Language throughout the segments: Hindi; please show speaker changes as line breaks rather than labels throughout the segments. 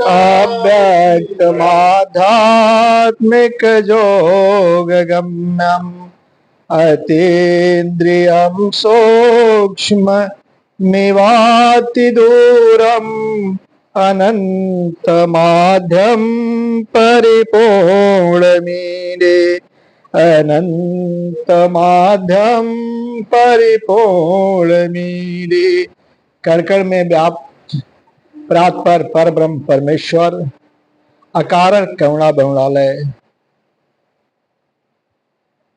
अव्यक्तमाध्यात्मिक जोगगम्यम् अतीन्द्रियं सूक्ष्म मिवातिदूरम् अनन्तमाध्यं परिपूर्णमीडे अनन्तमाध्यं परिपूर्णमीडे। कण में व्याप्त परात्पर परब्रह्म परमेश्वर अकारण करुणा बहुलालय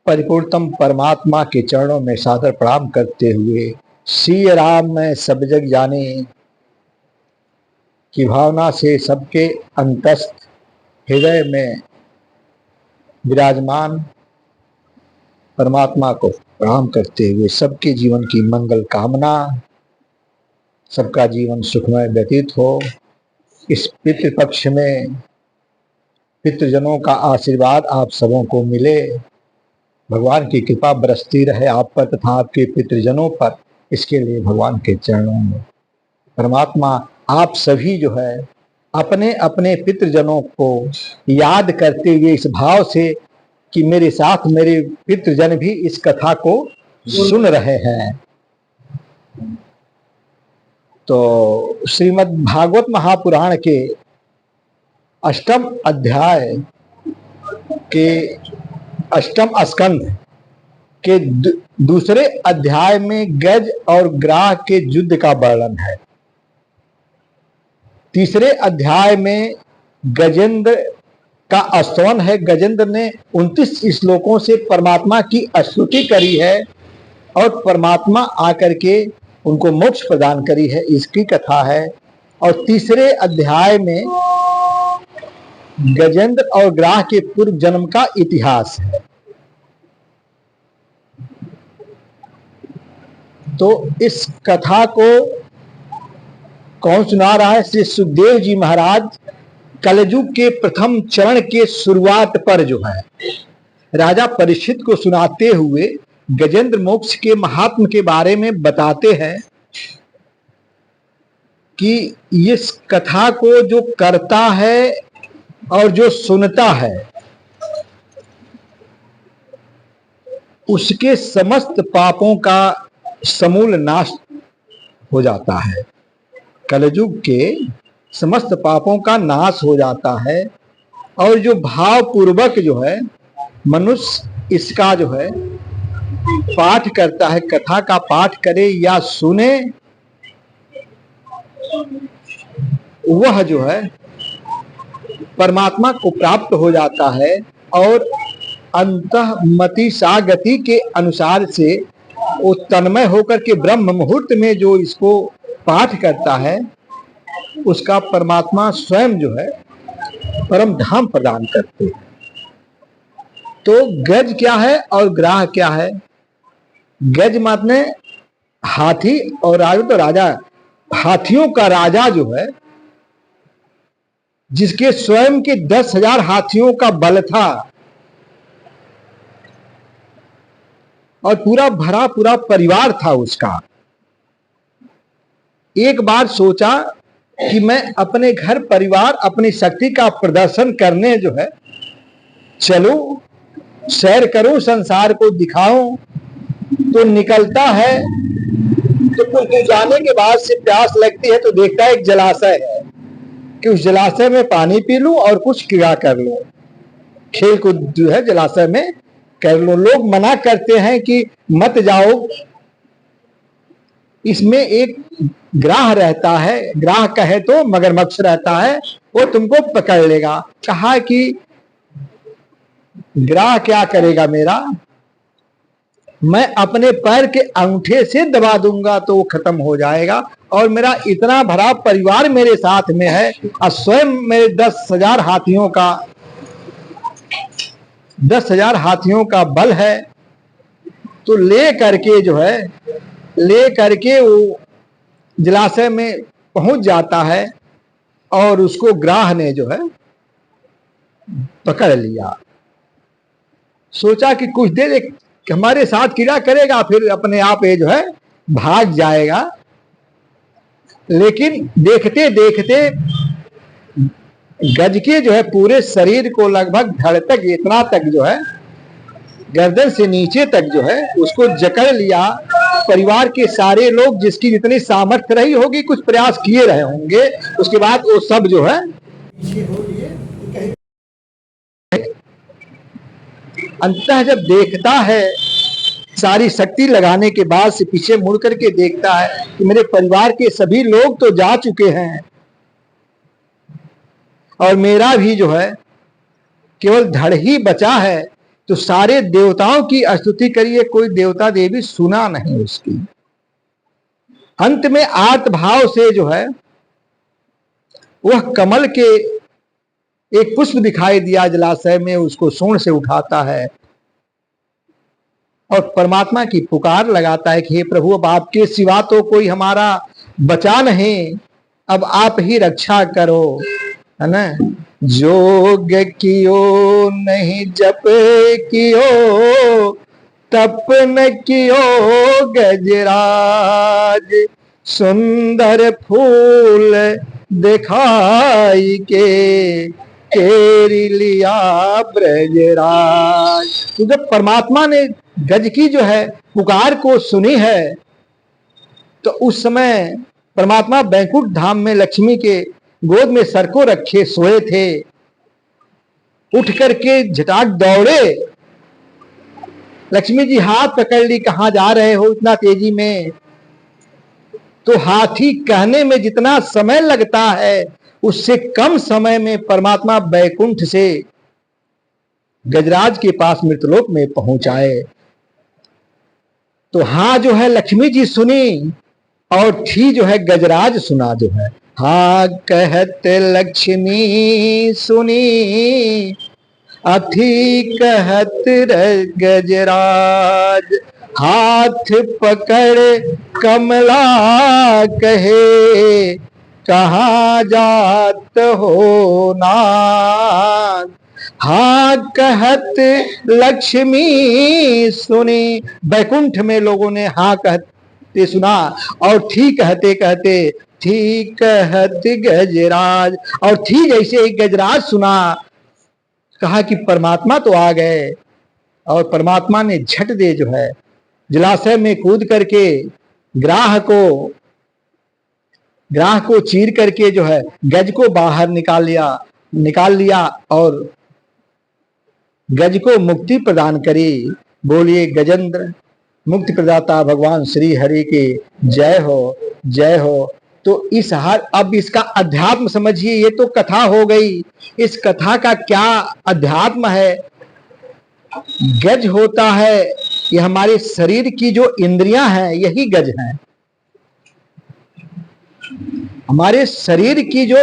परिपूर्णतम परमात्मा के चरणों में सादर प्रणाम करते हुए श्री राम में सब जग जाने की भावना से सबके अंतस्थ हृदय में विराजमान परमात्मा को प्रणाम करते हुए सबके जीवन की मंगल कामना, सबका जीवन सुखमय व्यतीत हो। इस पितृपक्ष में पितृजनों का आशीर्वाद आप सबों को मिले, भगवान की कृपा बरसती रहे आप पर तथा आपके पितृजनों पर। इसके लिए भगवान के चरणों में परमात्मा आप सभी जो है अपने अपने पितृजनों को याद करते हुए इस भाव से कि मेरे साथ मेरे पितृजन भी इस कथा को सुन रहे हैं। तो श्रीमद् भागवत महापुराण के अष्टम अध्याय के अष्टम स्कंध के दूसरे अध्याय में गज और ग्राह के युद्ध का वर्णन है। तीसरे अध्याय में गजेंद्र का स्तवन है। गजेंद्र ने 29 श्लोकों से परमात्मा की स्तुति करी है और परमात्मा आकर के उनको मोक्ष प्रदान करी है, इसकी कथा है। और तीसरे अध्याय में गजेंद्र और ग्राह के पूर्व जन्म का इतिहास है। तो इस कथा को कौन सुना रहा है? श्री सुखदेव जी महाराज कलयुग के प्रथम चरण के शुरुआत पर जो है राजा परीक्षित को सुनाते हुए गजेंद्र मोक्ष के महात्म के बारे में बताते हैं कि इस कथा को जो करता है और जो सुनता है उसके समस्त पापों का समूल नाश हो जाता है। कलयुग के समस्त पापों का नाश हो जाता है और जो भाव पूर्वक जो है मनुष्य इसका जो है पाठ करता है, कथा का पाठ करे या सुने, वह जो है परमात्मा को प्राप्त हो जाता है और अंतःमति सागति के अनुसार से वो तन्मय होकर के ब्रह्म मुहूर्त में जो इसको पाठ करता है उसका परमात्मा स्वयं जो है परम धाम प्रदान करते हैं। तो गज क्या है और ग्राह क्या है? गज माने हाथी और राजा। तो राजा हाथियों का राजा जो है जिसके स्वयं के 10,000 हाथियों का बल था और पूरा भरा पूरा परिवार था उसका। एक बार सोचा कि मैं अपने घर परिवार अपनी शक्ति का प्रदर्शन करने जो है चलूं, सैर करूं, संसार को दिखाऊं। तो निकलता है तो कुछ दूर जाने के बाद से प्यास लगती है तो देखता है एक जलाशय है कि उस जलाशय में पानी पी लूं और कुछ क्रिया कर लूं, खेल कूद जो है जलाशय में कर लो। लोग मना करते हैं कि मत जाओ, इसमें एक ग्राह रहता है, ग्राह कहे तो मगरमच्छ रहता है, वो तुमको पकड़ लेगा। कहा कि ग्राह क्या करेगा मेरा, मैं अपने पैर के अंगूठे से दबा दूंगा तो वो खत्म हो जाएगा और मेरा इतना भरा परिवार मेरे साथ में है और स्वयं मेरे 10,000 हाथियों का बल है। तो ले करके वो जलाशय में पहुंच जाता है और उसको ग्राह ने जो है पकड़ लिया। सोचा कि कुछ देर एक हमारे साथ क्रिया करेगा फिर अपने आप ये जो है भाग जाएगा। लेकिन देखते देखते गज के जो है पूरे शरीर को लगभग धड़ तक, इतना तक जो है, गर्दन से नीचे तक जो है उसको जकड़ लिया। परिवार के सारे लोग, जिसकी जितनी सामर्थ्य रही होगी, कुछ प्रयास किए रहे होंगे। उसके बाद वो सब जो है अंततः जब देखता है, सारी शक्ति लगाने के बाद से पीछे मुड़ करके देखता है कि मेरे परिवार के सभी लोग तो जा चुके हैं और मेरा भी जो है केवल धड़ ही बचा है। तो सारे देवताओं की स्तुति करिए, कोई देवता देवी सुना नहीं उसकी। अंत में आर्त भाव से जो है वह कमल के एक पुष्प दिखाई दिया जलाशय में, उसको सूंड से उठाता है और परमात्मा की पुकार लगाता है कि हे प्रभु, अब आपके सिवा तो कोई हमारा बचा नहीं, अब आप ही रक्षा करो, है ना। जोग कियो नहीं जप कियो, तप न कियो गजराज, सुंदर फूल दिखाई के केरी लिया ब्रजराज। तो जब परमात्मा ने गज की जो है पुकार को सुनी है, तो उस समय परमात्मा बैकुंठ धाम में लक्ष्मी के गोद में सर को रखे सोए थे। उठ करके झटाक दौड़े, लक्ष्मी जी हाथ पकड़ ली, कहां जा रहे हो इतना तेजी में। तो हाथी कहने में जितना समय लगता है, उससे कम समय में परमात्मा बैकुंठ से गजराज के पास मृतलोक में पहुंचाए। तो हाँ जो है लक्ष्मी जी सुनी और थी जो है गजराज सुना जो है। हाँ कहत लक्ष्मी सुनी, अथी कहत गजराज, हाथ पकड़ कमला कहे, कहाँ जात हो नाथ। हाँ कहत लक्ष्मी सुनी, बैकुंठ में लोगों ने हाँ कहते सुना और थी कहते कहते थी कहत गजराज, और थी जैसे एक गजराज सुना, कहा कि परमात्मा तो आ गए। और परमात्मा ने झट दे जो है जलाशय में कूद करके ग्राह को चीर करके जो है गज को बाहर निकाल लिया और गज को मुक्ति प्रदान करी। बोलिए गजेंद्र मुक्ति प्रदाता भगवान श्री हरि की जय हो, जय हो। तो अब इसका अध्यात्म समझिए, ये तो कथा हो गई, इस कथा का क्या अध्यात्म है। गज होता है ये हमारे शरीर की जो इंद्रियां हैं, यही गज हैं। हमारे शरीर की जो